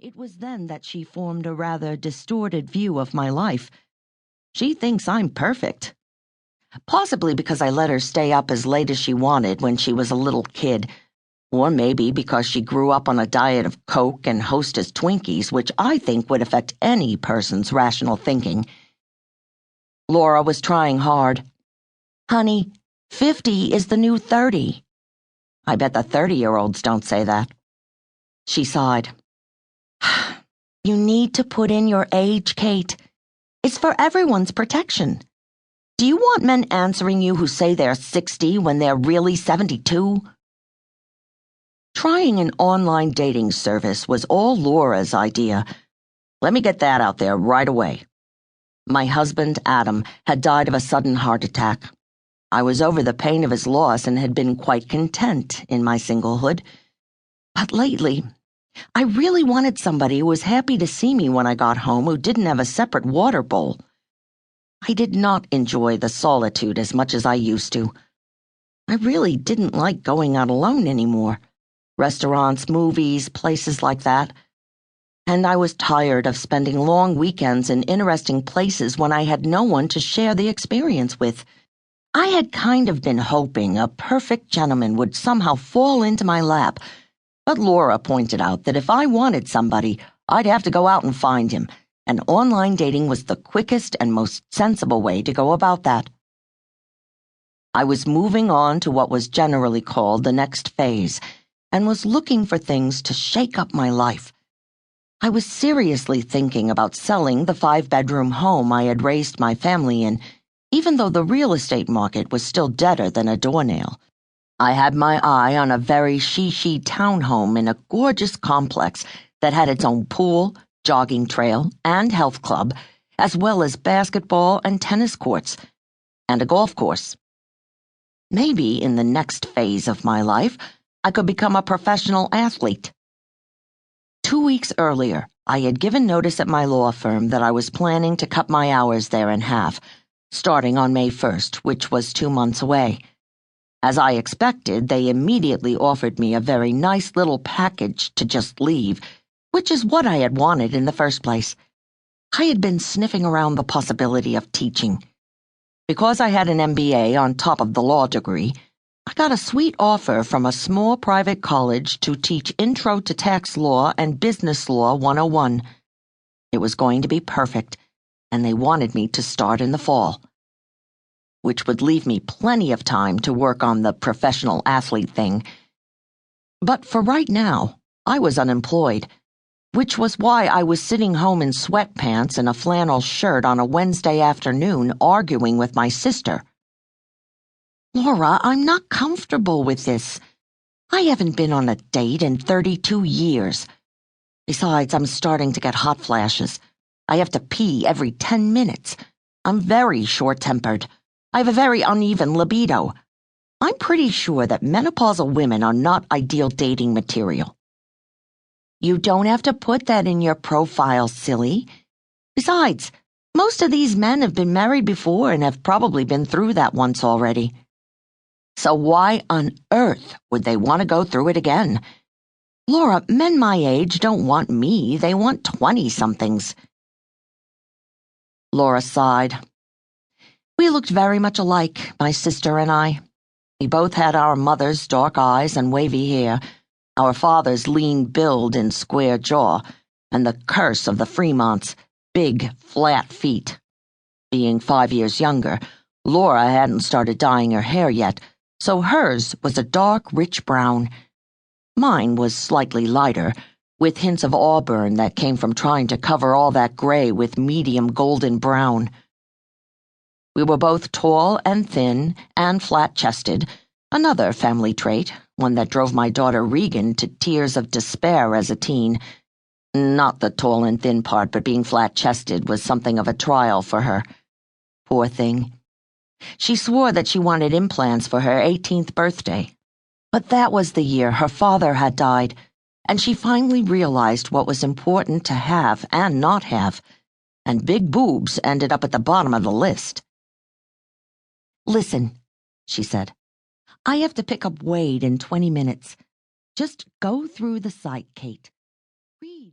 It was then that she formed a rather distorted view of my life. She thinks I'm perfect. Possibly because I let her stay up as late as she wanted when she was a little kid, or maybe because she grew up on a diet of Coke and Hostess Twinkies, which I think would affect any person's rational thinking. Laura was trying hard. Honey, 50 is the new 30. I bet the 30-year-olds don't say that. She sighed. You need to put in your age, Kate. It's for everyone's protection. Do you want men answering you who say they're 60 when they're really 72? Trying an online dating service was all Laura's idea. Let me get that out there right away. My husband, Adam, had died of a sudden heart attack. I was over the pain of his loss and had been quite content in my singlehood. But lately, I really wanted somebody who was happy to see me when I got home who didn't have a separate water bowl. I did not enjoy the solitude as much as I used to. I really didn't like going out alone anymore. Restaurants, movies, places like that. And I was tired of spending long weekends in interesting places when I had no one to share the experience with. I had kind of been hoping a perfect gentleman would somehow fall into my lap, but Laura pointed out that if I wanted somebody, I'd have to go out and find him, and online dating was the quickest and most sensible way to go about that. I was moving on to what was generally called the next phase, and was looking for things to shake up my life. I was seriously thinking about selling the 5-bedroom home I had raised my family in, even though the real estate market was still deader than a doornail. I had my eye on a very she townhome in a gorgeous complex that had its own pool, jogging trail, and health club, as well as basketball and tennis courts, and a golf course. Maybe in the next phase of my life, I could become a professional athlete. 2 weeks earlier, I had given notice at my law firm that I was planning to cut my hours there in half, starting on May 1st, which was 2 months away. As I expected, they immediately offered me a very nice little package to just leave, which is what I had wanted in the first place. I had been sniffing around the possibility of teaching. Because I had an MBA on top of the law degree, I got a sweet offer from a small private college to teach Intro to Tax Law and Business Law 101. It was going to be perfect, and they wanted me to start in the fall, which would leave me plenty of time to work on the professional athlete thing. But for right now, I was unemployed, which was why I was sitting home in sweatpants and a flannel shirt on a Wednesday afternoon arguing with my sister. Laura, I'm not comfortable with this. I haven't been on a date in 32 years. Besides, I'm starting to get hot flashes. I have to pee every 10 minutes. I'm very short-tempered. I have a very uneven libido. I'm pretty sure that menopausal women are not ideal dating material. You don't have to put that in your profile, silly. Besides, most of these men have been married before and have probably been through that once already. So why on earth would they want to go through it again? Laura, men my age don't want me. They want 20-somethings. Laura sighed. We looked very much alike, my sister and I. We both had our mother's dark eyes and wavy hair, our father's lean build and square jaw, and the curse of the Fremonts, big, flat feet. Being 5 years younger, Laura hadn't started dyeing her hair yet, so hers was a dark, rich brown. Mine was slightly lighter, with hints of auburn that came from trying to cover all that gray with medium golden brown. We were both tall and thin and flat-chested, another family trait, one that drove my daughter Regan to tears of despair as a teen. Not the tall and thin part, but being flat-chested was something of a trial for her. Poor thing. She swore that she wanted implants for her 18th birthday. But that was the year her father had died, and she finally realized what was important to have and not have, and big boobs ended up at the bottom of the list. Listen, she said. I have to pick up Wade in 20 minutes. Just go through the site, Kate. Read.